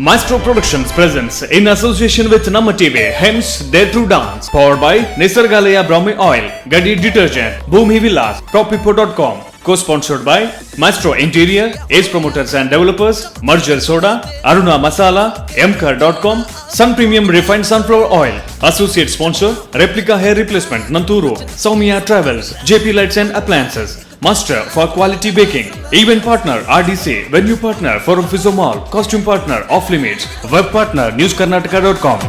Maestro Productions presents in association with Namma TV, Hems Dare to Dance, powered by Nisargalaya Brahmi Oil, Gadi Detergent, Bhumi Villas, Propipo.com, co-sponsored by Maestro Interior, Ace Promoters and Developers, Marjal Soda, Aruna Masala, Mcar.com, Sun Premium Refined Sunflower Oil, associate sponsor, Replica Hair Replacement, Nanturu, Soumya Travels, JP Lights and Appliances, Master for Quality Baking, Event Partner RDC, Venue Partner Forum Fizo Mall, Costume Partner Off Limits, Web Partner NewsKarnataka.com.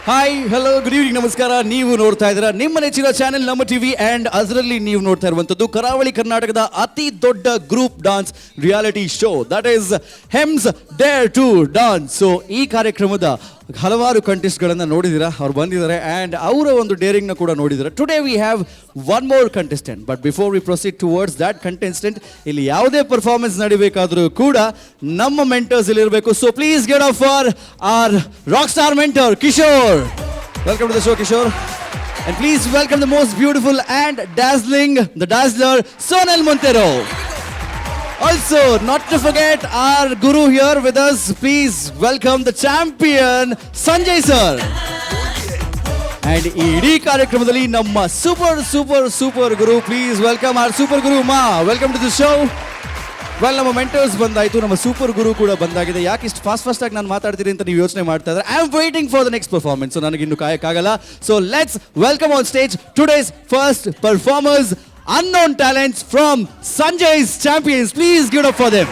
Hi hello good evening ನಮಸ್ಕಾರ. ನೀವು ನೋಡ್ತಾ ಇದ್ದೀರಾ ನಿಮ್ಮ ನೆಚ್ಚಿನ channel ನಮ್ಮ TV and ಅದರಲ್ಲಿ ನೀವು ನೋಡ್ತಾ ಇರುವಂತದ್ದು ಕರಾವಳಿ ಕರ್ನಾಟಕದ ಅತಿ ದೊಡ್ಡ group dance reality show, that is Hems dare to dance. So ಈ ಕಾರ್ಯಕ್ರಮದ ಹಲವಾರು ಕಂಟೆಸ್ಟ್ಗಳನ್ನು ನೋಡಿದ್ದೀರಾ, ಅವ್ರು ಬಂದಿದ್ದಾರೆ ಆ್ಯಂಡ್ ಅವರ ಒಂದು ಡೇರಿಂಗ್ನ ಕೂಡ ನೋಡಿದ್ದೀರಾ. Today we have one more contestant, but before we proceed towards that contestant, ಇಲ್ಲಿ ಯಾವುದೇ ಪರ್ಫಾರ್ಮೆನ್ಸ್ ನಡಿಬೇಕಾದ್ರೂ ಕೂಡ ನಮ್ಮ ಮೆಂಟರ್ಸ್ ಇಲ್ಲಿ ಇರಬೇಕು. So please get up for our rock star mentor Kishore. Welcome to the show, Kishore. And please welcome the most beautiful and dazzling, the dazzler, Sonal Montero. Also, not to forget our guru here with us. Please welcome the champion, Sanjay sir. And ED ಕಾರ್ಯಕ್ರಮದಲ್ಲಿ ನಮ್ಮ super guru. Please welcome our super guru Ma. Welcome to the show. Well, ನಮ್ಮ mentors ಬಂದಾಯಿತು, ನಮ್ಮ super ಗುರು ಕೂಡ ಬಂದಾಗಿದೆ. ಯಾಕೆ ಇಷ್ಟು fast ಆಗಿ ನಾನು ಮಾತಾಡ್ತೀನಿ ಅಂತ ನೀವು ಯೋಚನೆ ಮಾಡ್ತಾ ಇದ್ದಾರೆ. I am waiting for the next performance. So ನನಗಿನ್ನು ಕಾಯಕ್ಕಾಗಲ್ಲ. So let's welcome on stage today's first performers, unknown talents from Sanjay's champions. Please give it up for them.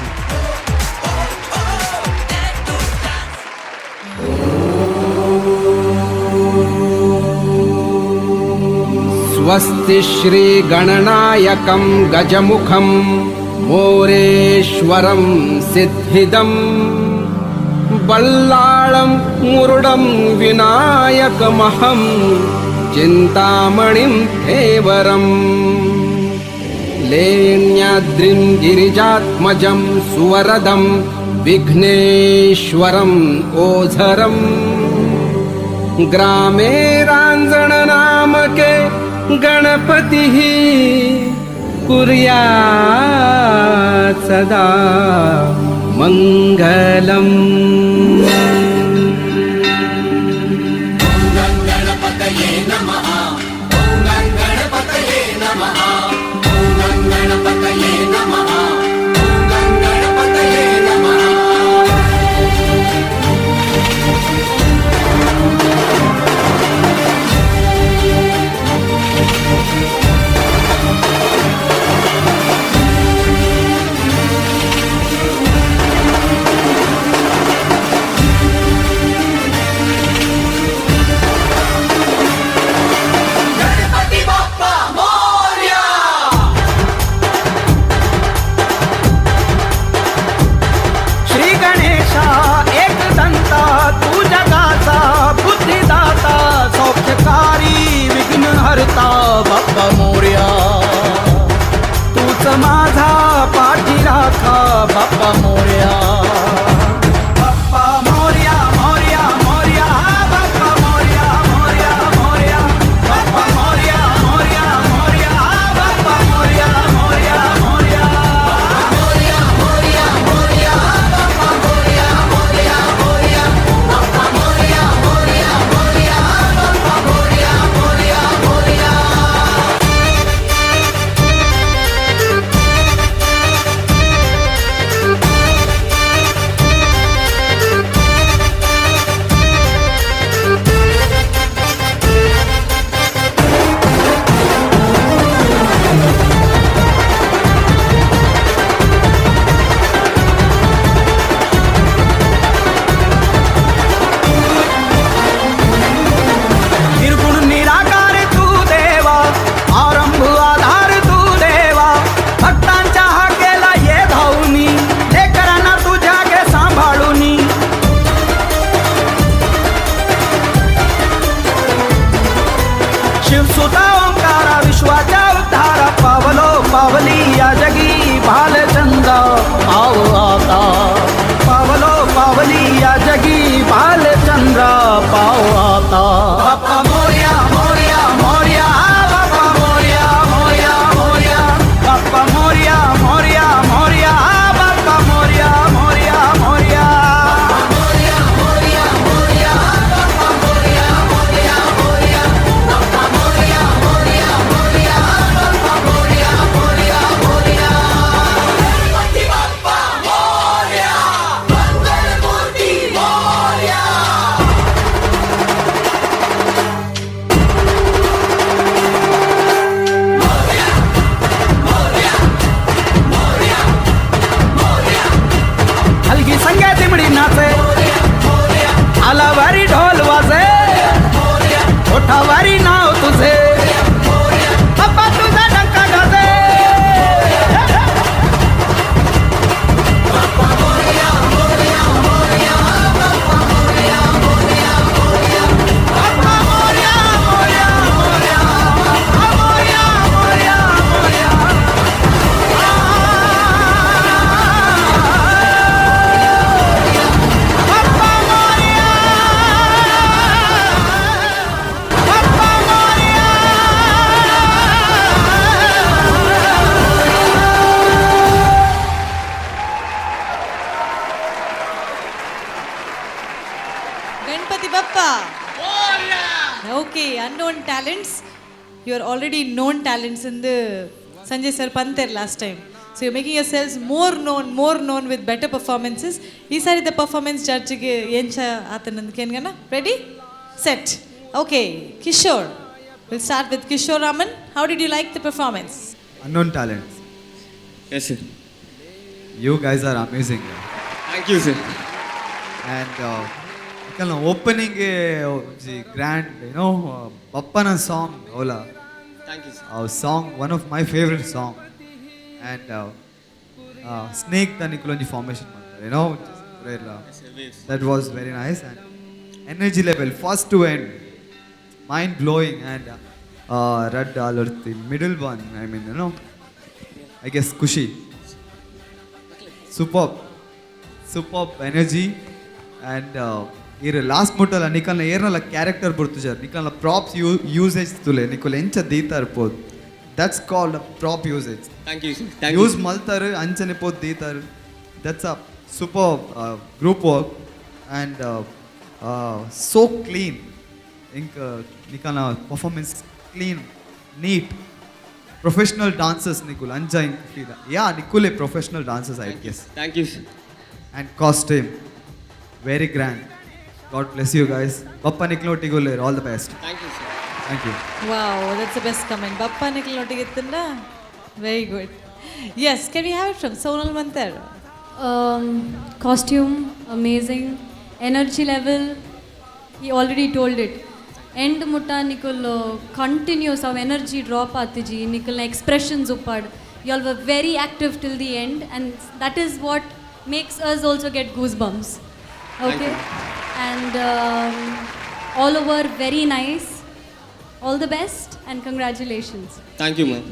स्वस्ति श्री गणनायकं गजमुखं मोरेश्वरं सिद्धिदं बल्लाळं मुरुडं विनायकमहं चिन्तामणिं देवरम् लेण्याद्रिं गिरिजात्मजं सुवरदं विघ्नेश्वरम् ओझरं ग्रामे रांजणनामके गणपतिः कुर्यात् सदा मङ्गलम्. बाप्पा मोरया, तूच माझा पाठी राखा बाप्पा मोरया. बाप्पा मोरया मोरया मोरया, बाप्पा मोरया मोरया मोरया, बाप्पा मोरया मोरया मोरया, बाप्पा मोरया मोरया मोरया, मोरया मोरया मोरया, बाप्पा मोरया मोरया मोरया, बाप्पा मोरया मोरया मोरया, बाप्पा मोरया मोरया मोरया. शिवसुता ओंकारा विश्वाचा उद्धारा, पावलो पावली या जगी भालचंद्र आव आता, पावलो पावली या जगी भालचंद्र ओठावारी नाव तुझे बाप्पा तुझा डंका गाजे Ganpati Bappa. Okay, unknown talents. You are already known talents in the Sanjay Sir Panther last time. So you're making yourselves more known with better performances. Isari the performance judge ge encha atanand kengana. Ready? Set. Okay, Kishore. We'll start with Kishore Raman. How did you like the performance? Unknown talents. Yes, sir. You guys are amazing. Thank you, sir. And opening grand, Bappana song, Ola. Thank you, sir. Our song, one of my favorite song. And Snake Tanikulonji formation, that was very nice. And energy level, first to end, mind blowing. And Red Alurthi, middle one, I guess Kushi. Superb energy. And here last motal nikalna ernala character burtujar nikalna props usage tule nikol encha deetar pod. That's called a prop usage. Thank you, sir. Thank Use you. maltar anchane pod deetar. That's a superb group work. And so clean. Nikalna performance clean, neat. Professional dancers nikul anja feel. Yeah, nikule professional dancers I guess. Thank you, sir. And costume, very grand. God bless you guys. Bappa Niklo Tiguler, all the best. Thank you, sir. Thank you. Wow, that's the best comment. Bappa Niklotigitunda. Very good. Yes, can we have it from Sonal Mantar? Costume, amazing. Energy level, he already told it. End mutta nikul continuous our energy drop atiji nikul expressions uppad. You all were very active till the end, and that is what makes us also get goosebumps. Okay, and all over very nice. All the best and congratulations. Thank you, ma'am.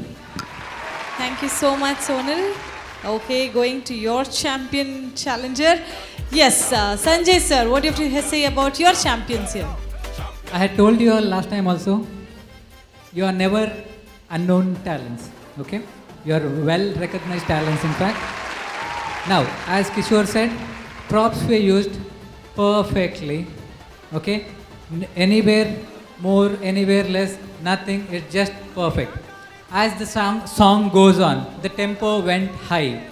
Thank you so much, Sonal. Okay, going to your champion challenger. Yes, Sanjay sir, what do you have to say about your champions here? I had told you all last time also, you are never unknown talents, okay? You are well recognized talents in fact. Now, as Kishore said, props were used perfectly, okay? Anywhere more, anywhere less, nothing, it's just perfect. As the song goes on, the tempo went high.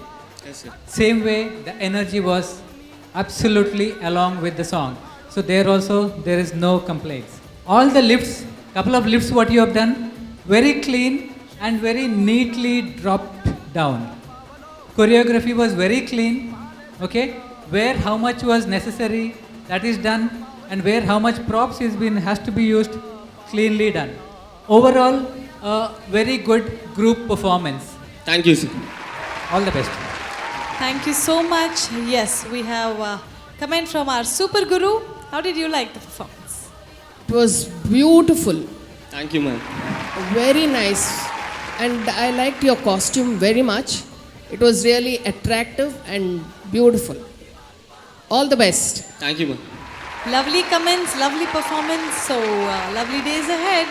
Yes, sir. Same way, the energy was absolutely along with the song. So there also, there is no complaints. All the lifts, couple of lifts what you have done, very clean and very neatly dropped down. Choreography was very clean, okay? Where how much was necessary, that is done, and where how much props has to be used, cleanly done. Overall, a very good group performance. Thank you, sir. All the best. Thank you so much. Yes, we have a comment from our Super Guru. How did you like the performance? It was beautiful, Thank you, ma'am. very nice, and I liked your costume very much. It was really attractive and beautiful. All the best. Thank you, ma'am. Lovely comments, lovely performance. So, lovely days ahead.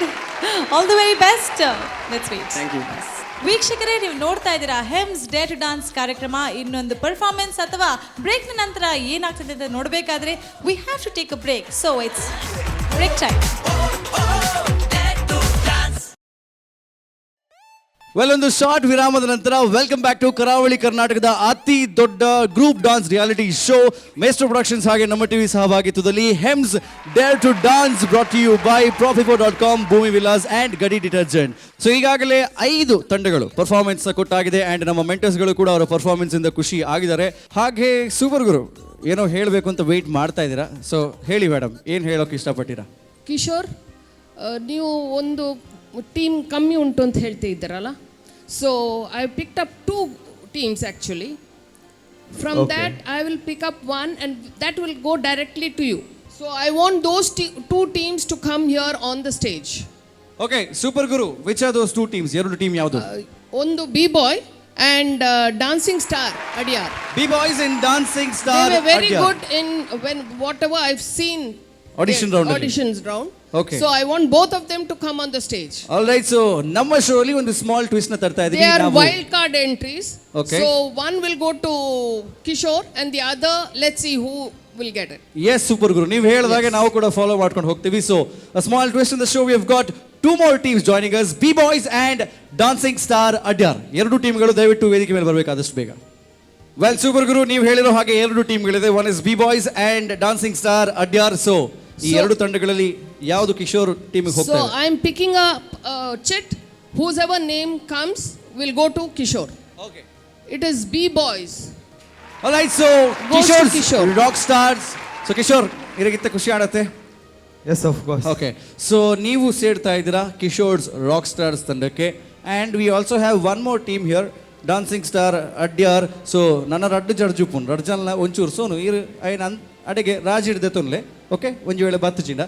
All the very best. Let's wait. Thank you. ವೀಕ್ಷಕರೇ, ನೀವು ನೋಡ್ತಾ ಇದ್ದೀರಾ ಹೆಮ್ಸ್ day to dance ಕಾರ್ಯಕ್ರಮ. ಇನ್ನೊಂದು performance ಅಥವಾ ಬ್ರೇಕ್ನ ನಂತರ ಏನಾಗ್ತದೆ ಅಂತ ನೋಡಬೇಕಾದ್ರೆ we have to take a break. So it's break time. Well, ಒಂದು ಶಾರ್ಟ್ ವಿರಾಮದ ನಂತರ ವೆಲ್ಕಮ್ ಬ್ಯಾಕ್ ಟು ಕರಾವಳಿ ಕರ್ನಾಟಕದ ಅತಿ ದೊಡ್ಡ group dance reality show Maestro Productions ಹಾಗೆ ನಮ್ಮ ಟಿವಿ ಸಹಭಾಗಿತ್ವದಲ್ಲಿ Hems dare to dance brought you by profipo.com, Bhoomi Vilas and Ghadi detergent. So ಈಗಾಗಲೇ 5 ತಂಡಗಳು ಪರ್ಫಾರ್ಮೆನ್ಸ್ ಕೊಟ್ಟಾಗಿದೆ ಅಂಡ್ ನಮ್ಮ ಮೆಂಟರ್ಸ್ಗಳು ಕೂಡ ಅವರ ಪರ್ಫಾರ್ಮೆನ್ಸ್ ಇಂದ ಖುಷಿ ಆಗಿದ್ದಾರೆ. ಹಾಗೆ ಸೂಪರ್ ಗುರು ಏನೋ ಹೇಳಬೇಕು ಅಂತ ವೆಯ್ಟ್ ಮಾಡ್ತಾ ಇದ್ದೀರಾ. ಸೊ ಹೇಳಿ ಮೇಡಮ್, ಏನು ಹೇಳೋಕೆ ಇಷ್ಟಪಟ್ಟಿರಾ? Kishore, ನೀವು ಒಂದು ಟೀಮ್ ಕಮ್ಮಿ ಉಂಟು ಅಂತ ಹೇಳ್ತಿದ್ದೀರಲ್ಲ, so I picked up 2 teams actually. From that I will pick up one and that will go directly to you. So I want those 2 teams to come here on the stage. Okay, Super Guru, which are those 2 teams? ಎರಡು team ಯಾವುದು? ಒಂದು B-boy and Dancing Star Adyar. B-boys and Dancing Star They were very Adyar. good in when whatever I've seen auditions round. Okay. So I want both of them to come on the stage. All right, so ನಮ್ಮ show ಅಲ್ಲಿ ಒಂದು small twist ನ ತರ್ತಾ They ಇದೀನಿ are ನಾವು. wild card entries. Okay. So one will go to Kishore and the other, let's see who will get it. Yes, Super Guru, ನೀವು ಹೇಳಿದಾಗೆ ನಾವು ಕೂಡ ಫಾಲೋ ಮಾಡ್ಕೊಂಡು ಹೋಗ್ತೀವಿ. So a small twist in the show, we have got 2 more teams joining us, B-boys and Dancing Star Adyar. ಎರಡು ಟೀಮ್ಗಳು ದಯವಿಟ್ಟು ವೇದಿಕೆ ಮೇಲೆ ಬರಬೇಕಾದಷ್ಟು ಬೇಗ. Well, Super Guru, ನೀವು ಹೇಳಿರೋ ಹಾಗೆ ಎರಡು ಟೀಮ್ಗಳಿದೆ. One is B-boys and Dancing Star Adyar. So ಈ ಎರಡು ತಂಡಗಳಲ್ಲಿ ಯಾವುದು ಕಿಶೋರ್ ಟೀಮಿಗೆ ಹೋಗ್ತಾ So ಇದೆ? I am picking up Chit. Whoever name comes will go to Kishore. Okay. It is B-boys. All right, so Goes to Kishore's Kishore. Rock Stars. So Kishore, ಇರಗಿತ್ತ ಖುಷಿ ಆಡುತ್ತೆ. Yes, of course. Okay, so ನೀವು ಸೇರ್ತಾ ಇದ್ದೀರಾ ಕಿಶೋರ್ಸ್ rock stars ತಂಡಕ್ಕೆ. And we also have one more team here, dancing star Adyar. So ನನ್ನ ರಡ್ಡು ಜಡ್ಜುಪುನ್ ರಡ್ಜನ್ಲ ಒಂಚೂರು ಸೋನು ಇರು ಐನ್ ಅಡೆಗೆ Raj ಹಿಡ್ದೆ ತೊನ್ಲೆ. Okay, ಒಂದು ವೇಳೆ ಬತ್ತು ಚಿಂಡ.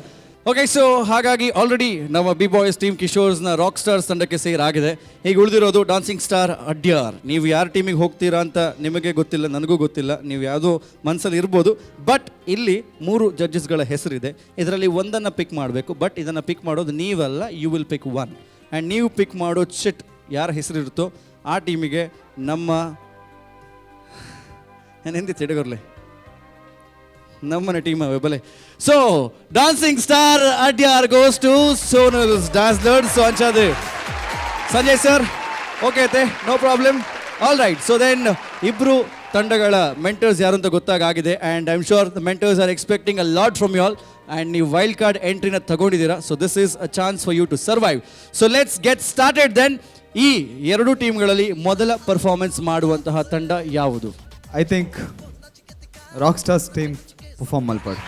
ಓಕೆ, ಸೊ ಹಾಗಾಗಿ ಆಲ್ರೆಡಿ ನಮ್ಮ B-boys ಟೀಮ್ ಕಿಶೋರ್ಸ್ನ ರಾಕ್ ಸ್ಟಾರ್ಸ್ ತಂಡಕ್ಕೆ ಸೇರಾಗಿದೆ. ಈಗ ಉಳಿದಿರೋದು ಡಾನ್ಸಿಂಗ್ ಸ್ಟಾರ್ ಅಡ್ಯಾರ್. ನೀವು ಯಾರ ಟೀಮಿಗೆ ಹೋಗ್ತೀರಾ ಅಂತ ನಿಮಗೆ ಗೊತ್ತಿಲ್ಲ, ನನಗೂ ಗೊತ್ತಿಲ್ಲ. ನೀವು ಯಾವುದೋ ಮನಸ್ಸಲ್ಲಿ ಇರ್ಬೋದು. ಬಟ್ ಇಲ್ಲಿ 3 ಜಡ್ಜಸ್ಗಳ ಹೆಸರಿದೆ. ಇದರಲ್ಲಿ ಒಂದನ್ನು ಪಿಕ್ ಮಾಡಬೇಕು. ಬಟ್ ಇದನ್ನು ಪಿಕ್ ಮಾಡೋದು ನೀವಲ್ಲ, ಯು ವಿಲ್ ಪಿಕ್ 1. ಆ್ಯಂಡ್ ನೀವು ಪಿಕ್ ಮಾಡೋ ಚಿಟ್ ಯಾರ ಹೆಸರಿರುತ್ತೋ ಆ ಟೀಮಿಗೆ ನಮ್ಮ ಹಿಂದಿ ತಿಡಗರ್ಲೆ ನಮ್ಮನೆ ಟೀಮ್ ಅವೆ ಬಲೆ. So dancing star Adyar goes to Sonal's dazzlers. So ಅಂಚಾದೆ ಸಂಜಯ್ ಸರ್ ಓಕೆ ಐತೆ, no problem. All right, so then ಇಬ್ರು ತಂಡಗಳ ಮೆಂಟರ್ಸ್ ಯಾರು ಅಂತ ಗೊತ್ತಾಗಿದೆ. And I am sure the mentors are expecting a lot from you all. And ನೀವು ವೈಲ್ಡ್ ಕಾರ್ಡ್ ಎಂಟ್ರಿನ ತಗೊಂಡಿದ್ದೀರಾ. So this is a chance for you to survive. So let's get started then. ಈ ಎರಡು ಟೀಮ್ಗಳಲ್ಲಿ ಮೊದಲ performance ಮಾಡುವಂತಹ ತಂಡ ಯಾವುದು? I think Rockstars team perform malpad.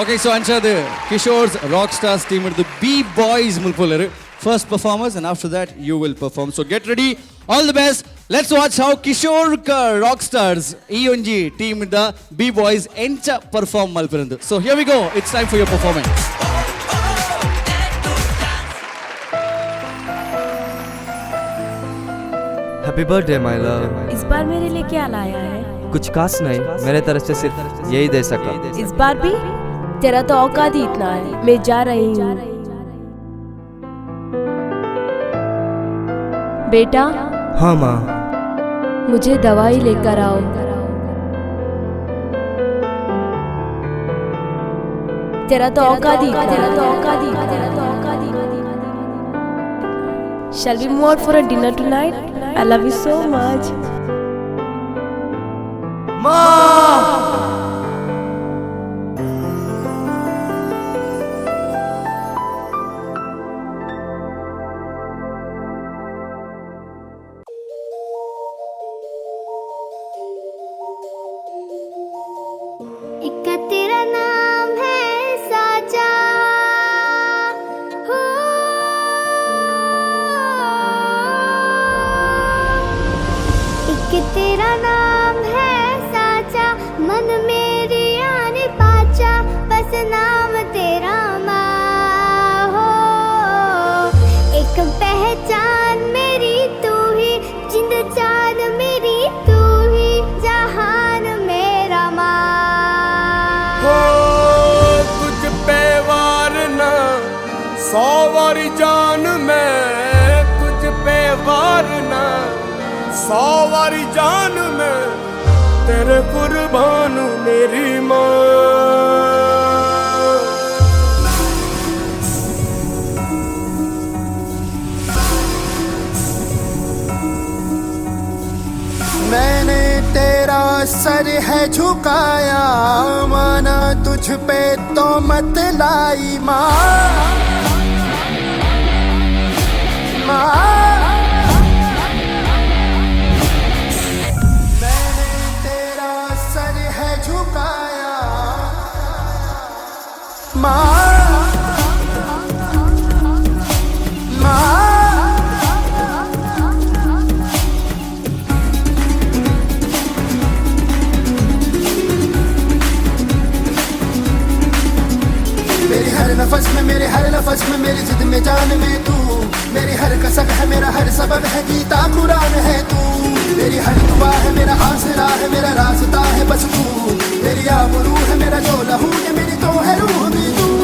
Okay, so Anshad, Kishore's Rockstars team are the B-boys mulpolaru. First performers, and after that you will perform. So get ready. All the best. Let's watch how Kishore Rockstars EONG team the B-boys encha perform malparandu. So here we go. It's time for your performance. Happy birthday my love. इस बार मेरे लिए क्या लाया है? कुछ खास नहीं, मेरे तरफ से सिर्फ यही दे सका। इस बार भी? तेरा तो औकात ही इतना है। मैं जा रही हूँ। बेटा। हाँ माँ। मुझे दवाई लेकर आओ। तेरा तो औकात ही इतना है। Shall we move out for a dinner tonight? I love you so much. एक तेरा नाम है साचा, हो एक तेरा नाम है साचा, मन मेरी आने पाचा, बस नाम तेरा माँ हो। एक पहचान मेरी तू ही, जिंद जान मेरी तू ही, जहान मेरा माँ हो। तुझ पे वारना 100 वारी जान मैं, तुझ पे वारना 100 वारी जान मैं, तेरे कुर्बान मेरी माँ। मैंने तेरा सर है झुकाया, माना तुझ पे तो मत लाई माँ। मैंने तेरा सर है झुकाया माँ। हर नफस में मेरे हर नफस में मेरी जिद में जान में तू मेरी हर कसक है मेरा हर सबक है गीता कुरान है तू मेरी हर दुआ है मेरा आसरा है मेरा रास्ता है बस तू मेरी आबरू है मेरा जो लहू ये मेरी तो है रूह भी तू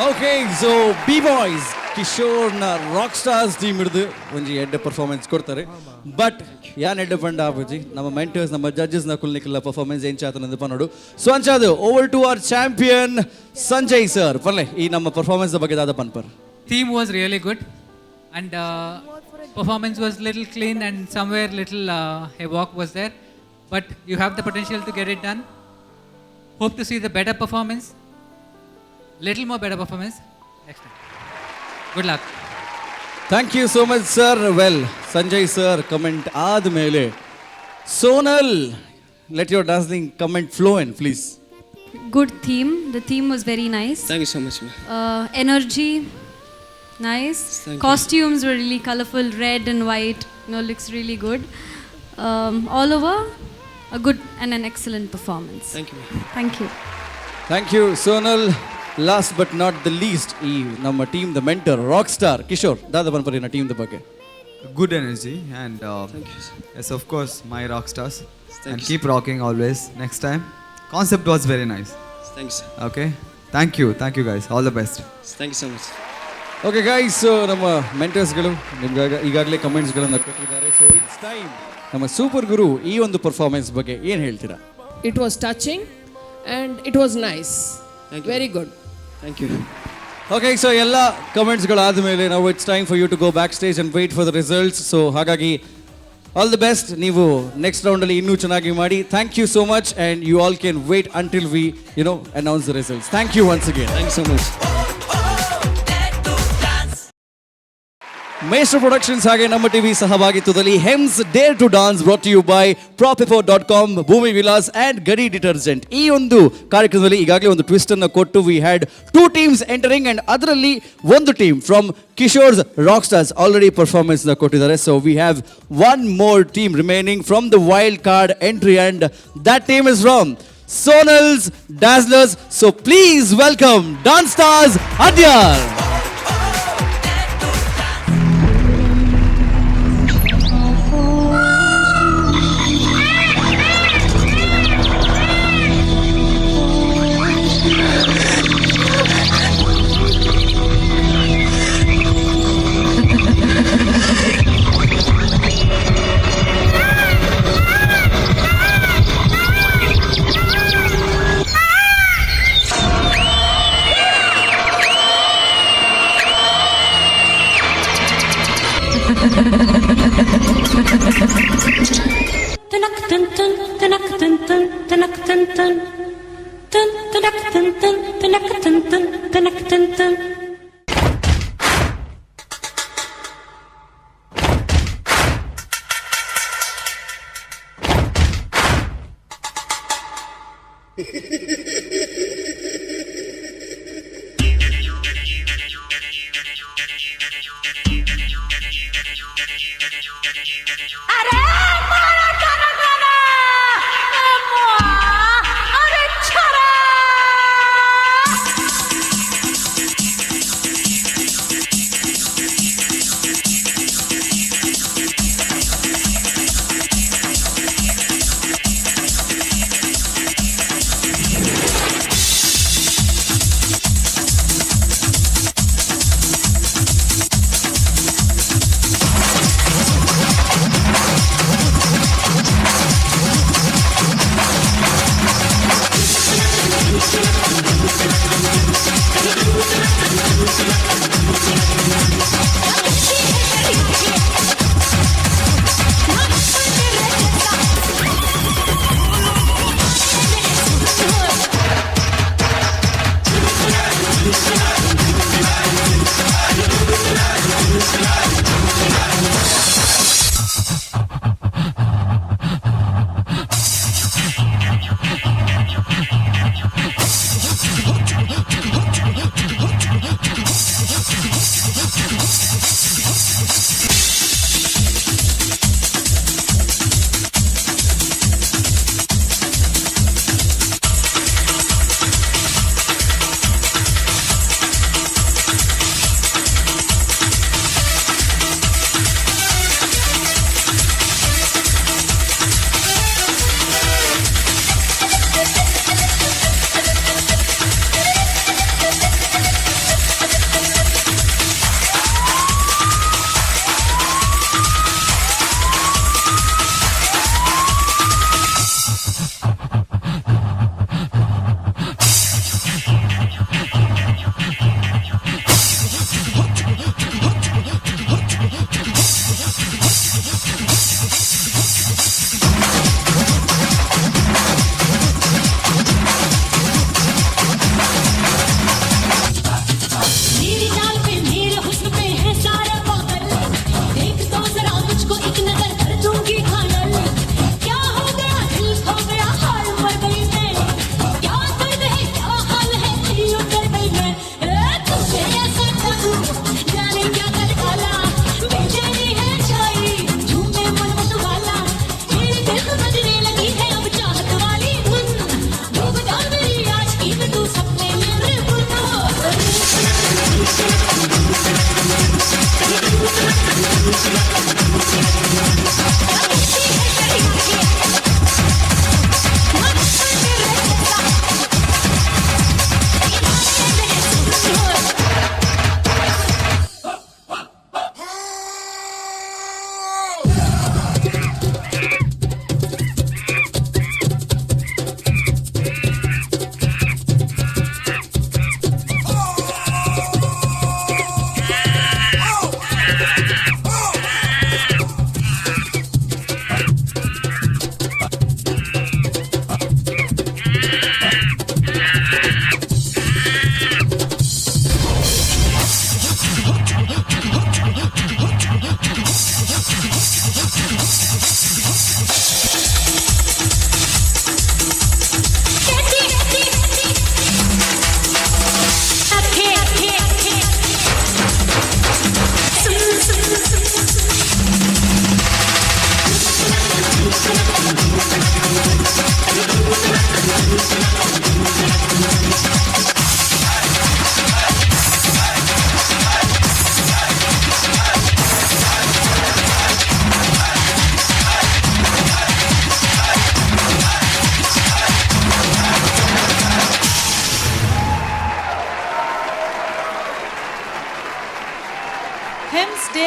ಓಕೆ ಸೊ ಬಿ ಬಾಯ್ಸ್ ಕಿಶೋರ್ನ ರಾಕ್ ಸ್ಟಾರ್ಸ್ ಟೀಮ್ ಹಿಡಿದು ಒಂಜಿ ಎಡ್ಡೆ ಪರ್ಫಾರ್ಮೆನ್ಸ್ ಕೊಡ್ತಾರೆ ಬಟ್ ಯಾನ್ ಎಡ್ಡೆ ಪಂಡ ಆಪುಜಿ ನಮ್ಮ ಮೆಂಟರ್ಸ್ ನಮ್ಮ ಜಡ್ಜಸ್ನ ಕುಲ್ನಿಕ್ಕೆಲ್ಲ ಪರ್ಫಾರ್ಮೆನ್ಸ್ ಏನು ಚಾತನಂದು ಪನ್ನೋಡು ಸೊ ಅಂಚಾದು over to our champion Sanjay sir ಪರ್ಲೆ ಈ ನಮ್ಮ ಪರ್ಫಾರ್ಮೆನ್ಸ್ ಬಗ್ಗೆ ದಾದ ಪನ್ಪರ್ Theme was really good, and performance was little clean, and somewhere little a walk was there. But you have the potential to get it done. Hope to see the better performance, little more better performance next time. Good luck. Thank you so much sir well Sanjay sir comment ಆದಮೇಲೆ Sonal let your dancing comment flow in please. Good theme. The theme was very nice. Thank you so much, ma'am. Energy, nice. Thank you. Costumes were really colorful, red and white. Looks really good. All over, a good and an excellent performance. Thank you, ma'am. Thank you. Thank you Sonal. Last but not the least ಈ ನಮ್ಮ team ದ mentor rock star Kishore dada ಪನ್ಪರಿ ನಾ team ದ ಬಗ್ಗೆ. Good energy and Thank you, sir. yes, of course, my rock stars. Thank And you, keep rocking always. Next time, concept was very nice. Thank you, sir. Okay, thank you guys. All the best. Thank you so much. Okay guys, ನಮ್ಮ ಮೆಂಟರ್ಸ್ಗಳು ನಿಮ್ಗೆ ಈಗಾಗಲೇ ಕಮೆಂಟ್ಸ್ಗಳನ್ನು ಕೊಟ್ಟಿದ್ದಾರೆ. So it's time ನಮ್ಮ super ಗುರು ಈ ಒಂದು performance ಬಗ್ಗೆ ಏನು ಹೇಳ್ತೀರಾ? It was touching and it was nice. Thank you. Very good. Thank you. Okay, so ಎಲ್ಲ ಕಮೆಂಟ್ಸ್ಗಳಾದಮೇಲೆ ನಾವು it's time for you to go back stage and wait for the results. So ಹಾಗಾಗಿ all the best. ನೀವು next ರೌಂಡಲ್ಲಿ ಇನ್ನೂ ಚೆನ್ನಾಗಿ ಮಾಡಿ. Thank you so much and you all can wait until we announce the results. Thank you once again. Thank you so much. Maestro Productions ಹಾಗೆ ನಮ್ಮ TV ಸಹಭಾಗಿತ್ವದಲ್ಲಿ Hems dare to dance brought to you by propipo.com, Bhoomi Vilas and ಗಡಿ detergent. ಈ ಒಂದು ಕಾರ್ಯಕ್ರಮದಲ್ಲಿ ಈಗಾಗಲೇ ಒಂದು twist ಅನ್ನು ಕೊಟ್ಟು we had 2 teams entering and ಅದರಲ್ಲಿ ಒಂದು team from Kishore's rock stars already performance ಕೊಟ್ಟಿದ್ದಾರೆ. So we have one more team remaining from the wild card entry and that team is from Sonal's dazzlers. So please welcome dance stars Adyar.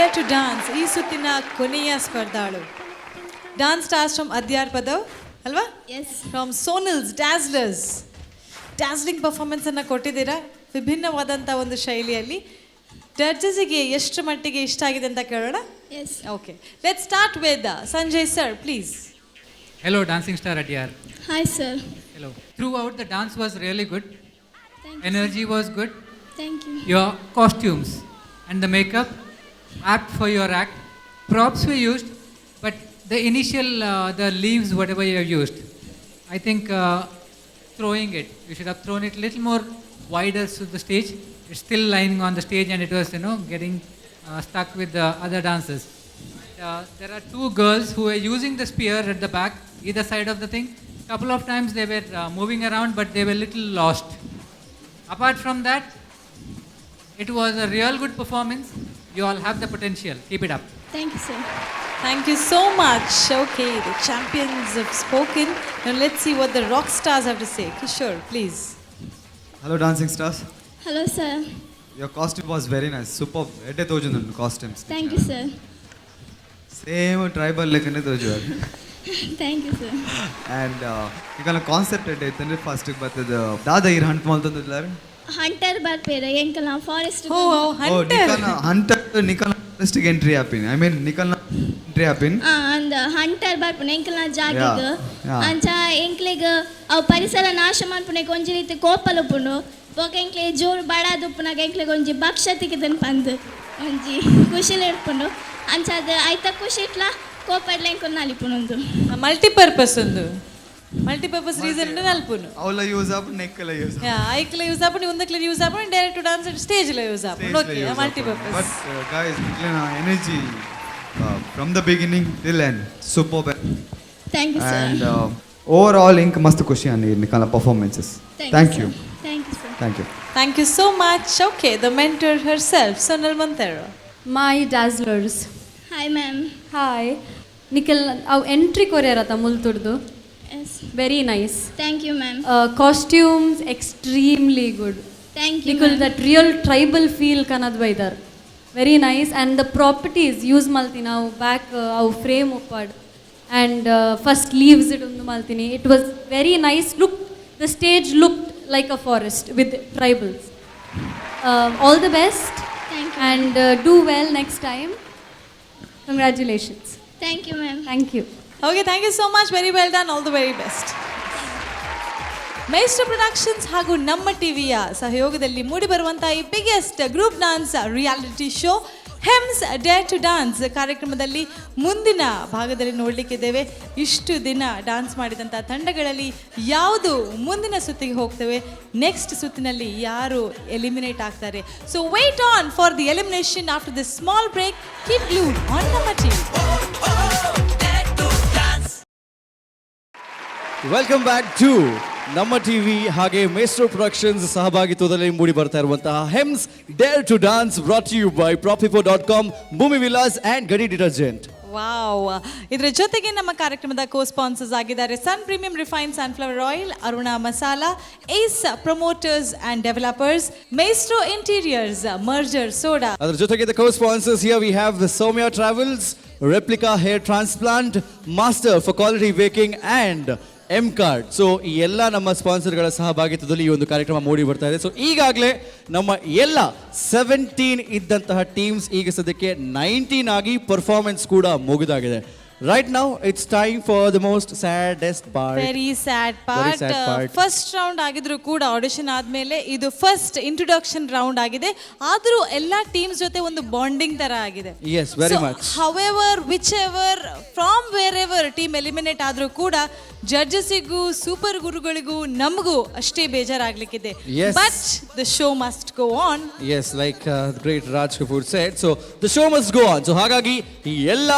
Dare to dance ಈ ಸುತ್ತಿನ ಕೊನೆಯ ಸ್ಪರ್ಧಾಳು. Dance stars from Adyar ಪದವ್ ಅಲ್ವಾ? Yes. From ಸೋನಲ್ಸ್ ಡ್ಯಾಸ್ಲರ್ಸ್. ಡ್ಯಾಸ್ಲಿಂಗ್ ಪರ್ಫಾರ್ಮೆನ್ಸನ್ನು ಕೊಟ್ಟಿದ್ದೀರಾ ವಿಭಿನ್ನವಾದಂಥ ಒಂದು ಶೈಲಿಯಲ್ಲಿ. ಜಡ್ಜಸ್ಗೆ ಎಷ್ಟು ಮಟ್ಟಿಗೆ ಇಷ್ಟ ಆಗಿದೆ ಅಂತ ಕೇಳೋಣ. Yes. Okay, let's start with Sanjay sir please. Hello, Dancing Star Adyar. Hi, sir. Hello. Throughout, the dance was really good. Thank you. Energy was good. Thank you. Your costumes and the makeup, apt for your act. Props were used, but the initial, the leaves, whatever you have used, I think throwing it, you should have thrown it a little more wider to the stage. It's still lying on the stage and it was, getting stuck with the other dancers. There are two girls who were using the spear at the back, either side of the thing. Couple of times they were moving around, but they were little lost. Apart from that, it was a real good performance. You all have the potential. Keep it up. Thank you, sir. Thank you so much. Okay, the champions have spoken. Now let's see what the rock stars have to say. Kishore, please. Hello, Dancing Stars. Hello, sir. Your costume was very nice. Superb. Ede toju costumes. Thank you, sir. Same tribal lekane toju. Thank you, sir. And ikala concept ede tandre first battad dada ir hunt maltandillar. Hunter ಬರ್ಪೇರ ಎಂಕಲ forest ನಿಕಲ್ನ forest entry ಆಪಿನ್ I mean ನಿಕಲ್ನ entry ಆಪಿನ್ ಅಂದ hunter ಬರ್ಪುನ ಎಂಕಲ ಜಾಗಿಗ ಅಂಚ ಎಂಕ್ಲೆಗ ಅವು ಪರಿಸರ ನಾಶ ಮಾಡ್ಪುನೆ ಒಂಜಿ ರೀತಿ ಕೋಪಲುಪುನು ಬೊಕ ಎಂಕ್ಲೆ ಜೋರು ಬಡಾದುಪ್ಪುನಾಗ ಎಂಕ್ಲೆಗ ಒಂಜಿ ಭಕ್ಷ ತಿಕ್ಕಿದನ್ ಪಂದ್ ಒಂಜಿ ಖುಷಿಲ ಇಡ್ಪುಂಡು ಅಂಚ ಅದು ಐತ ಖುಷಿ ಇಟ್ಲ ಕೋಪಡ್ಲ ಎಂಕೊನ್ ನಲಿಪುನೊಂದು ಮಲ್ಟಿಪರ್ಪಸ್ ಒಂದು ಮಲ್ಟಿಪರ್ಪಸ್ ರೀಸನ್ ನಲ್ಪುನು ಅವಲ ಯೂಸ್ ಆಪ್ ನೆಕ್ಕಲ ಯೂಸ್ ಯಾ ಐಕ್ಲ ಯೂಸ್ ಆಪುನಿ ಒಂದಕ್ಲ ಯೂಸ್ ಆಪುನಿ ಡೈರೆಕ್ಟ್ ಟು ಡಾನ್ಸ್ ಸ್ಟೇಜ್ ಲ ಯೂಸ್ ಆಪುನಿ ಓಕೆ ಮಲ್ಟಿಪರ್ಪಸ್ ಬಟ್ ಗೈಸ್ ನಿಕ್ಲೆನ energy from the beginning till end super thank you sir and over all ಇಂಕ್ ಮಸ್ತ್ ಖುಷಿ ಆನಿ ನಿಕಲ performances thank you thank you sir thank you Thank you so much. Okay, the mentor herself, Sonal Montero. My dazzlers. Hi ma'am hi Nikhil ಅವು entry ಕೊರ್ಯಾರತ್ತ ಮುಲ್ತುಡ್ದು yes very nice thank you ma'am costumes extremely good thank you Nikhil that real tribal feel ಕನದ್ ಬೈದಾರ್ very nice and the properties use ಮಾಡ್ತೀನಿ ನಾವು back ಅವು frame ಒಪ್ಪಾಡ್ and first leaves ಇಡೊಂದು ಮಾಡ್ತೀನಿ it was very nice look the stage look like a forest with tribals all the best and do well next time congratulations thank you ma'am thank you Okay, thank you so much. Very well done. All the very best. Maestro Productions ಹಾಗೂ ನಮ್ಮ ಟಿವಿಯ ಸಹಯೋಗದಲ್ಲಿ ಮೂಡಿಬರುವಂತಹ ಈ biggest group dance reality show Hems dare to dance ಕಾರ್ಯಕ್ರಮದಲ್ಲಿ ಮುಂದಿನ ಭಾಗದಲ್ಲಿ ನೋಡಲಿಕ್ಕಿದ್ದೇವೆ. ಇಷ್ಟು ದಿನ ಡಾನ್ಸ್ ಮಾಡಿದಂಥ ತಂಡಗಳಲ್ಲಿ ಯಾವುದು ಮುಂದಿನ ಸುತ್ತಿಗೆ ಹೋಗ್ತವೆ, ನೆಕ್ಸ್ಟ್ ಸುತ್ತಿನಲ್ಲಿ ಯಾರು ಎಲಿಮಿನೇಟ್ ಆಗ್ತಾರೆ. So wait on for the elimination after this small break. Keep glued on ನಮ್ಮ ಟಿವಿ. ವೆಲ್ಕಮ್ ಬ್ಯಾಕ್ ಟು ನಮ್ಮ ಟಿವಿ ಹಾಗೆ ಮೇಸ್ಟ್ರೋ ಪ್ರೊಡಕ್ಷನ್ಸ್ ಸಹಭಾಗಿತ್ವದಲ್ಲಿ ಮೂಡಿ ಬರ್ತಾ ಇರುವಂತಹ Hems dare to dance brought you by propipo.com, Bhoomi Vilas and Ghadi detergent. Wow! ಇದರ ಜೊತೆಗೆ ನಮ್ಮ ಕಾರ್ಯಕ್ರಮದ ಕೋ ಸ್ಪಾನ್ಸರ್ಸ್ ಆಗಿದ್ದಾರೆ Sun premium refined sunflower oil, Aruna masala, ace promoters and developers, Maestro interiors, ಮರ್ಜರ್ ಸೋಡಾ. ಅದರ ಜೊತೆಗೆ the co sponsors here we have the Saumya travels, replica hair transplant, master for quality baking and M card. So ಈ ಎಲ್ಲ ನಮ್ಮ ಸ್ಪಾನ್ಸರ್ಗಳ ಸಹಭಾಗಿತ್ವದಲ್ಲಿ ಈ ಒಂದು ಕಾರ್ಯಕ್ರಮ ಮೂಡಿ ಬರ್ತಾ ಇದೆ. ಸೊ ಈಗಾಗಲೇ ನಮ್ಮ ಎಲ್ಲ 17 ಇದ್ದಂತಹ ಟೀಮ್ಸ್ ಈಗ ಸದ್ಯಕ್ಕೆ 19 ಆಗಿ ಪರ್ಫಾರ್ಮೆನ್ಸ್ ಕೂಡ ಮುಗಿದಾಗಿದೆ. Right now it's time for the most saddest part. Very sad part. First round ಆಗಿದ್ರು ಕೂಡ ಆಡಿಷನ್ ಆದ್ಮೇಲೆ ಇದು ಫಸ್ಟ್ ಇಂಟ್ರೊಡಕ್ಷನ್ ರೌಂಡ್ ಆಗಿದೆ. ಆದರೂ ಎಲ್ಲ ಟೀಮ್ಸ್ ಜೊತೆ ಒಂದು ಬಾಂಡಿಂಗ್ ತರ ಆಗಿದೆ. Yes, very much. However, whichever from wherever team eliminate ಆದ್ರೂ ಕೂಡ ಜಡ್ಜಸ್ಸಿಗೂ ಸೂಪರ್ ಗುರುಗಳಿಗೂ ನಮಗೂ ಅಷ್ಟೇ ಬೇಜಾರಾಗ್ಲಿಕ್ಕಿದೆ. Yes. But the show must go on. Yes, like the great Raj Kapoor said. So the show must go on. So ಹಾಗಾಗಿ ಈ ಎಲ್ಲ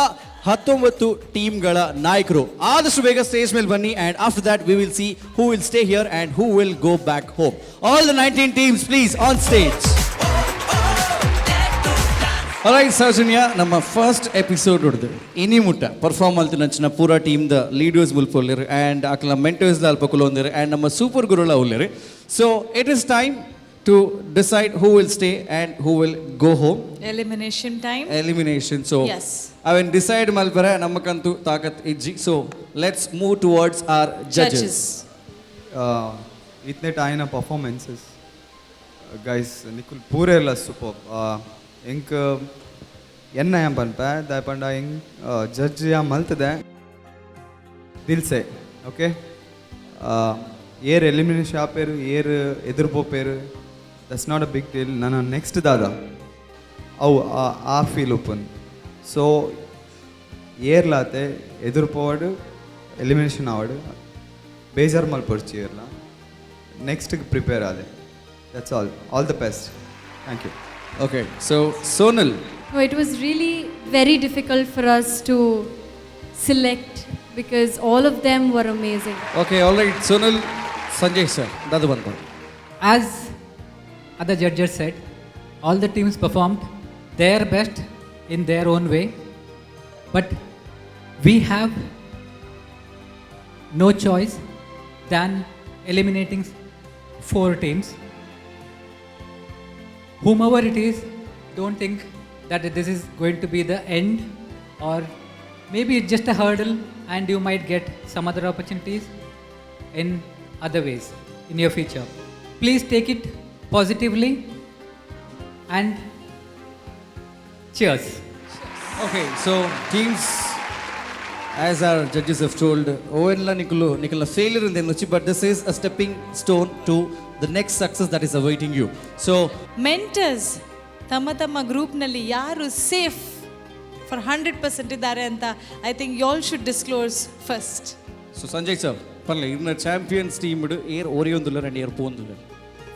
19 ಟೀಮ್ಗಳ ನಾಯಕರು ಆದಷ್ಟು ಬೇಗ ಸ್ಟೇಜ್ ಮೇಲೆ ಬನ್ನಿ and after that we will see who will stay here and who will go back home. All the 19 teams please on stage. Alright Sarjanya, ನಮ್ಮ first episode ಹೊಡೆದು ಇನಿ ಮುಟ್ಟ ಪರ್ಫಾರ್ಮ್ ಆಲ್ತು ನಂಚಿನ ಪೂರ ಟೀಮ್ ದ ಲೀಡರ್ಸ್ ಮುಲ್ಪೊಲ್ಲಿರು ಆ್ಯಂಡ್ ಅಕ್ಲ ಮೆಂಟರ್ಸ್ ದ ಅಲ್ಪ ಕುಲೊಂದಿರು ಆ್ಯಂಡ್ ನಮ್ಮ ಸೂಪರ್ ಗುರುಳ ಉಲ್ಲಿರು. So it is time to decide who will stay and who will go home. Elimination time. Elimination. So, Yes. I will decide malpara namakantu takat ijji. So, let's move towards our judges. इतने time performances guys Nikul पूरे ला super ink एन्न यम पनपा दापंडा इंग जज या मल्तदे दिल से okay ಏರ್ elimination ಆಪೇರು ಏರ್ ಎದುರ್ಬೋಪೇರು that's not a big deal ನನ್ನ ನೆಕ್ಸ್ಟ್ ದಾದ ಅವು ಆ ಫೀಲ್ ಓಪನ್ ಸೊ ಏರ್ಲಾತೆ ಎದುರ್ಪೋವಾಡು ಎಲಿಮಿನೇಷನ್ ಆವಾಡು ಬೇಜಾರು ಮಲ್ಪಡ್ಚಿ ಏರ್ಲ ನೆಕ್ಸ್ಟ್ಗೆ ಪ್ರಿಪೇರ್ ಆದೆ that's all the best thank you Okay, so Sonal. Oh, it was really very difficult for us to select because all of them were amazing. Okay, all right, Sonal, Sanjay sir, that's one part. As other judges said, all the teams performed their best in their own way, but we have no choice than eliminating 4 teams. Whomever it is, don't think that this is going to be the end, or maybe it's just a hurdle and you might get some other opportunities in other ways in your future. Please take it positively and cheers. Okay, so teams, as our judges have told, Owenla Nikula failure in the Nochi, but this is a stepping stone to the next success that is awaiting you. So, mentors ತಮ್ಮ ಗ್ರೂಪ್ನಲ್ಲಿ ಯಾರು safe for 100% ಇದ್ದಾರೆ ಅಂತ I think you all should disclose first. so Sanjay sir, parle inna champions team idu air oriyondullar and air pondullar.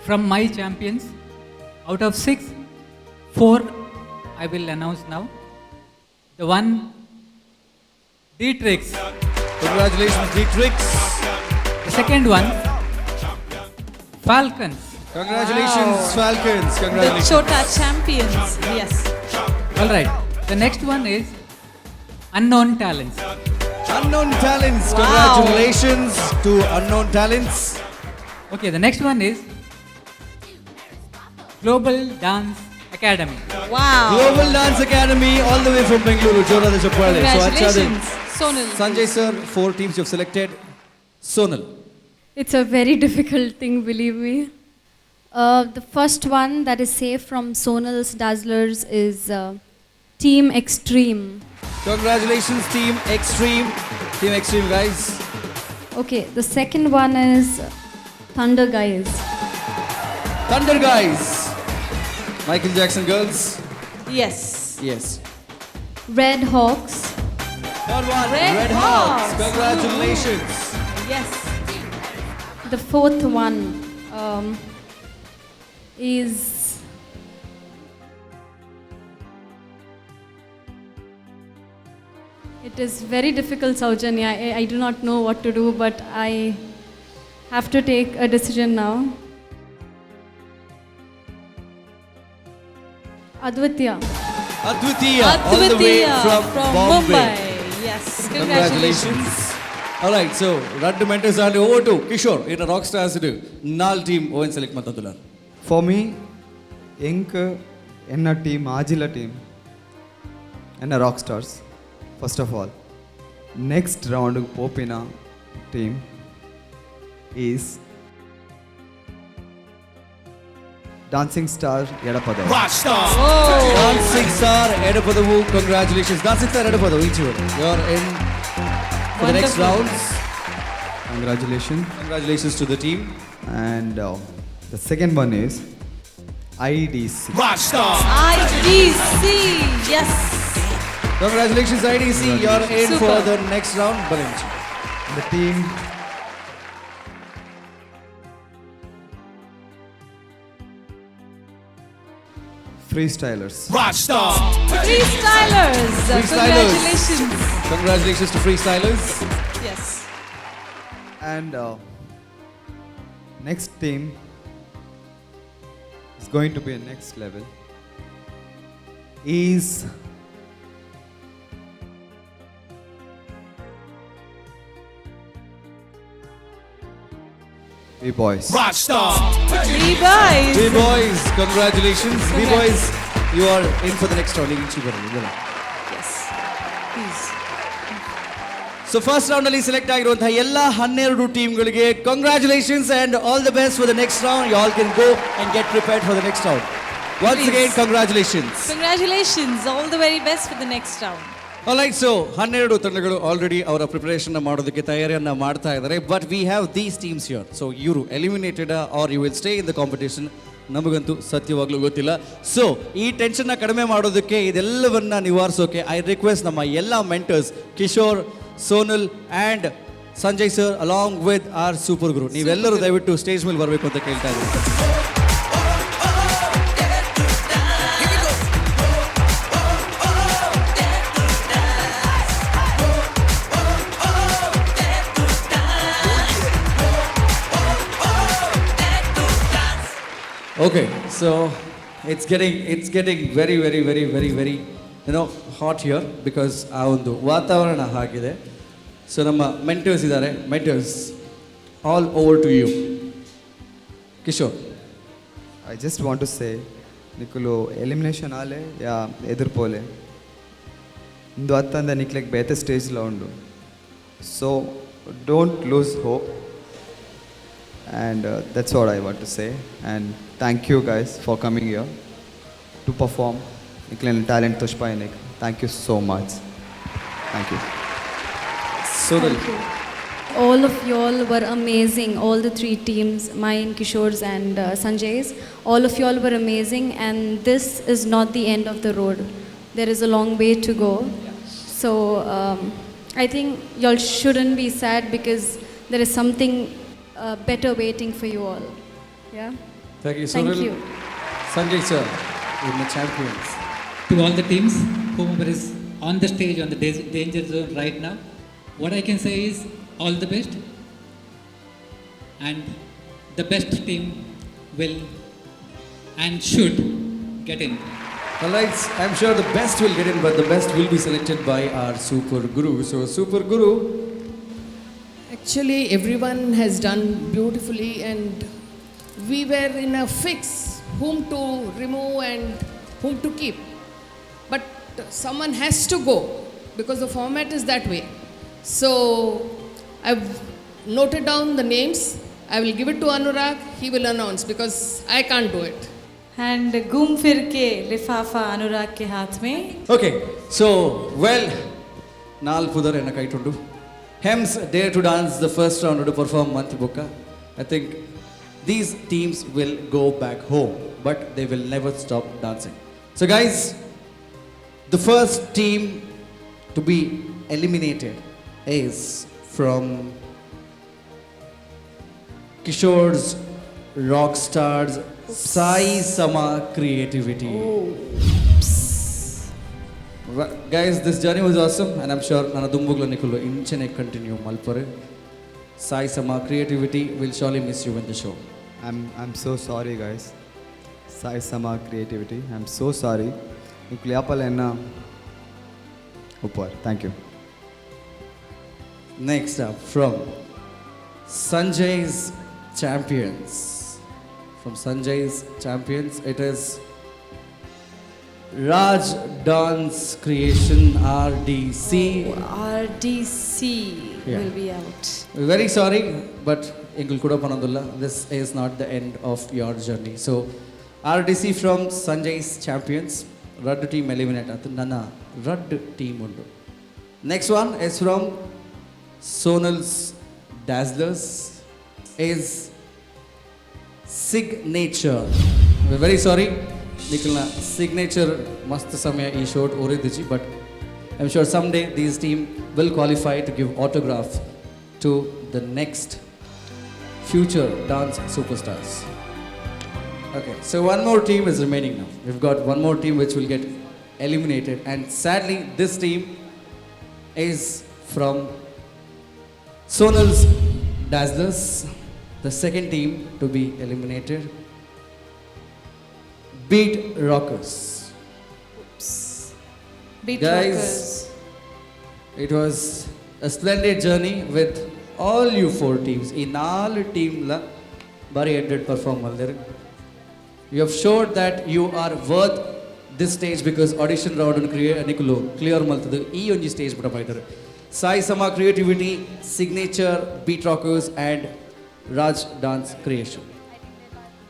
From my champions, out of 6, 4 I will announce now. The one, Dietrich. Congratulations, Dietrich. The second one, Falcons. Congratulations, Falcons. The Congratulations. Chota champions. Yes. All right. The next one is Unknown Talents. Unknown Talents. Wow. Congratulations to Unknown Talents. Okay, the next one is Global Dance Academy. Wow. Global Dance Academy, all the way from Bengaluru. Jorada Chappale. Congratulations, Sonal. Sanjay sir, 4 teams you've selected. Sonal. It's a very difficult thing, believe me. The first one that is safe from Sonal's Dazzlers is Team Extreme. Congratulations, Team Extreme. Team Extreme, guys. Okay, the second one is Thunder Guys. Thunder Guys. Michael Jackson girls. Yes. Yes. Red Hawks. Third one, Red Hawks. Hawks. Congratulations. Yes. The fourth one is it is very difficult, Saujanya. I do not know what to do, but I have to take a decision now. Advitya. Advitya, all the way from Bombay. Mumbai. Yes. Congratulations. All right, so Raddu mentors are over to Kishore in a Rockstars Nal team Owen select matadula. For me, Ink enna team, Ajila team, enna Rockstars. First of all, next round Popina team is Dancing Star Edapadavu. Dancing Star Edapadavu, congratulations. Dancing Star Edapadavu, each one. You're in for the next rounds. Congratulations. Congratulations to the team. And the second one is IDC. IDC. Yes. Congratulations, IDC. You're in Super. for the next round. Balanchi. The team Freestylers. Freestylers. Congratulations. Congratulations to Freestylers. Yes. And next team is going to be a next level. Is B-Boys. B-Boys. B-Boys, congratulations. B-Boys, you are in for the next round. Yes. Please. So first round ಅಲ್ಲಿ select ಆಗಿರುವಂತಹ ಎಲ್ಲ 12 ಟೀಮ್ಗಳಿಗೆ congratulations and all the best for the next round. You all can go and get prepared for the next round. Once again congratulations. Congratulations. All the very best for the next round. Alright, so 12 ತಂಡಗಳು already ಅವರ preparation ಮಾಡೋದಕ್ಕೆ ತಯಾರಿಯನ್ನ ಮಾಡ್ತಾ ಇದ್ದಾರೆ. But we have these teams here. So ಇವರು eliminated are you will stay in the competition ನಮಗಂತೂ ಸತ್ಯವಾಗ್ಲೂ ಗೊತ್ತಿಲ್ಲ. So ಈ ಟೆನ್ಷನ್ನ ಕಡಿಮೆ ಮಾಡೋದಕ್ಕೆ, ಇದೆಲ್ಲವನ್ನ ನಿವಾರಿಸೋಕೆ ಐ ರಿಕ್ವೆಸ್ಟ್ ನಮ್ಮ ಎಲ್ಲ mentors Kishore, Sonal and Sanjay sir along with our super guru, ನೀವೆಲ್ಲರೂ ದಯವಿಟ್ಟು ಸ್ಟೇಜ್ ಮೇಲೆ ಬರಬೇಕು ಅಂತ ಕೇಳ್ತಾ ಇದ್ದೀನಿ. Okay, so it's getting very hot here because ಆ ಒಂದು ವಾತಾವರಣ ಆಗಿದೆ. ಸೊ ನಮ್ಮ ಮೆಂಟರ್ಸ್ ಇದ್ದಾರೆ. Mentors, all over to you. Kishore, I just want to say, Nikulu elimination ale ya edirpole. Indu attanda niklek bete stage la undu. So don't lose hope. And that's what I want to say. And thank you guys for coming here to perform Niklen Talent Tushpainik. Thank you so much. Thank you. Sonal. All of y'all were amazing. All the 3 teams, mine, Kishore's and Sanjay's, all of y'all were amazing, and this is not the end of the road. There is a long way to go. So I think y'all shouldn't be sad because there is something better waiting for you all. Yeah. Thank you, Thank Sonal. you. Sanjay sir, in the champions. To all the teams, whoever is on the stage, on the danger zone right now, what I can say is all the best, and the best team will and should get in. Alright, I'm sure the best will get in, but the best will be selected by our Super Guru. So Super Guru, Actually, everyone has done beautifully, and we were in a fix whom to remove and whom to keep. But someone has to go because the format is that way. So I've noted down the names. I will give it to Anurag. He will announce because I can't do it. And घूम फिर के लिफाफा अनुराग के हाथ में. okay, so well, Nal Pudar and Akaitundu. Hems dare to dance the first round to perform Mantibuka. I think these teams will go back home, but they will never stop dancing. So guys, the first team to be eliminated is from Kishore's Rockstars Sai Sama Creativity. Guys, this journey was awesome, and I'm sure Nana Dumbugla Nikulu inchene continue Malpare. Sai Sama Creativity will surely miss you in the show. I'm so sorry guys. Sai Sama Creativity. I'm so sorry. Nikulu yapalena upar. Thank you. Next up from Sanjay's Champions. From Sanjay's Champions, it is Raj Dance Creation RDC. RDC Yeah. will be out. Very sorry, but Engul Kuda Panandullah, this is not the end of your journey. So, RDC from Sanjay's Champions, Rad team eliminated. Nana, Rad team undu. Next one is from Sonal's Dazzlers, is Signature. We're very sorry. Nikhilna signature mast samaya ee short oridichi, but I'm sure someday these team will qualify to give autograph to the next future dance superstars. Okay, so one more team is remaining now. We've got one more team which will get eliminated, and sadly this team is from Sonal's Dazzlers, the second team to be eliminated. Beat Rockers. Beat Guys, Rockers. it was a splendid journey with all you 4 teams. In all team la Bari ended perform maldir. You have showed that you are worth this stage because audition round and Nikulu clear maltadu ee onji stage put up. Sai Sama creativity, signature beat rockers and Raj dance creation.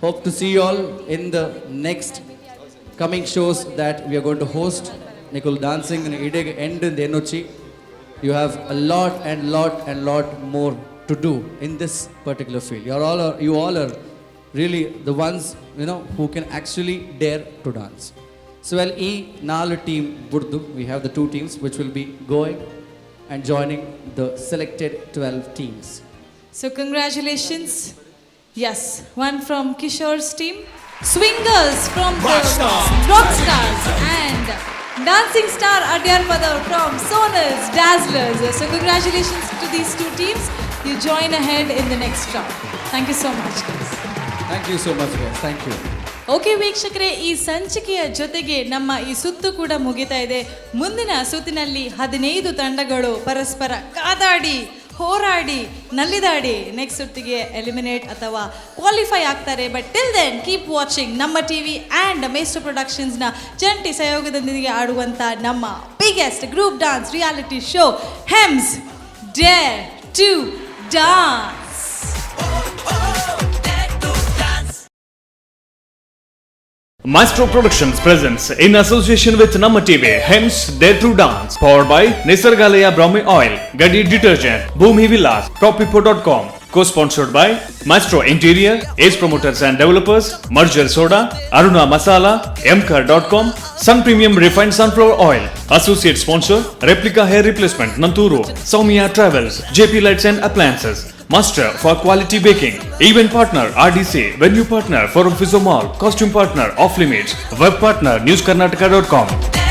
Hope to see you all in the next coming shows that we are going to host. Nikul dancing and ideg end in the enochi. You have a lot more to do in this particular field. You all are really the ones, you know, who can actually dare to dance. So well, nalu team burdu, we have the 2 teams which will be going and joining the selected 12 teams. So congratulations. Yes, one from Kishore's team, Swingers from the Rockstars, and Dancing Star Adyar Madhav from Sonus Dazzlers. So congratulations to these 2 teams. You join ahead in the next round. Thank you so much, guys. Thank you so much, guys. Thank you. Okay ವೀಕ್ಷಕರೇ, ಈ ಸಂಚಿಕೆಯ ಜೊತೆಗೆ ನಮ್ಮ ಈ ಸುತ್ತು ಕೂಡ ಮುಗಿತಾ ಇದೆ. ಮುಂದಿನ ಸುತ್ತಿನಲ್ಲಿ 15 ತಂಡಗಳು ಪರಸ್ಪರ ಕಾದಾಡಿ, ಹೋರಾಡಿ, ನಲಿದಾಡಿ ನೆಕ್ಸ್ಟ್ ಸುತ್ತಿಗೆ ಎಲಿಮಿನೇಟ್ ಅಥವಾ ಕ್ವಾಲಿಫೈ ಆಗ್ತಾರೆ. But till then keep watching ನಮ್ಮ ಟಿವಿ ಆ್ಯಂಡ್ ಮೇಸ್ಟರ್ ಪ್ರೊಡಕ್ಷನ್ಸ್ನ ಜಂಟಿ ಸಹಯೋಗದೊಂದಿಗೆ ಆಡುವಂಥ ನಮ್ಮ biggest group dance reality show Hems dare to dance. Maestro Productions presents in association with Namma TV, Hems Dare to Dance, powered by Nisargalaya Brahmi Oil, Gadi Detergent, Bhumi Villas, Propipo.com, co-sponsored by Maestro Interior, Ace Promoters and Developers, Marjal Soda, Aruna Masala, Mcar.com, Sun Premium Refined Sunflower Oil, associate sponsor, Replica Hair Replacement, Nanturu, Soumya Travels, JP Lights and Appliances, Master for Quality Baking, Event Partner RDC, Venue Partner for Office Mall, Costume Partner Off Limits, Web Partner NewsKarnataka.com.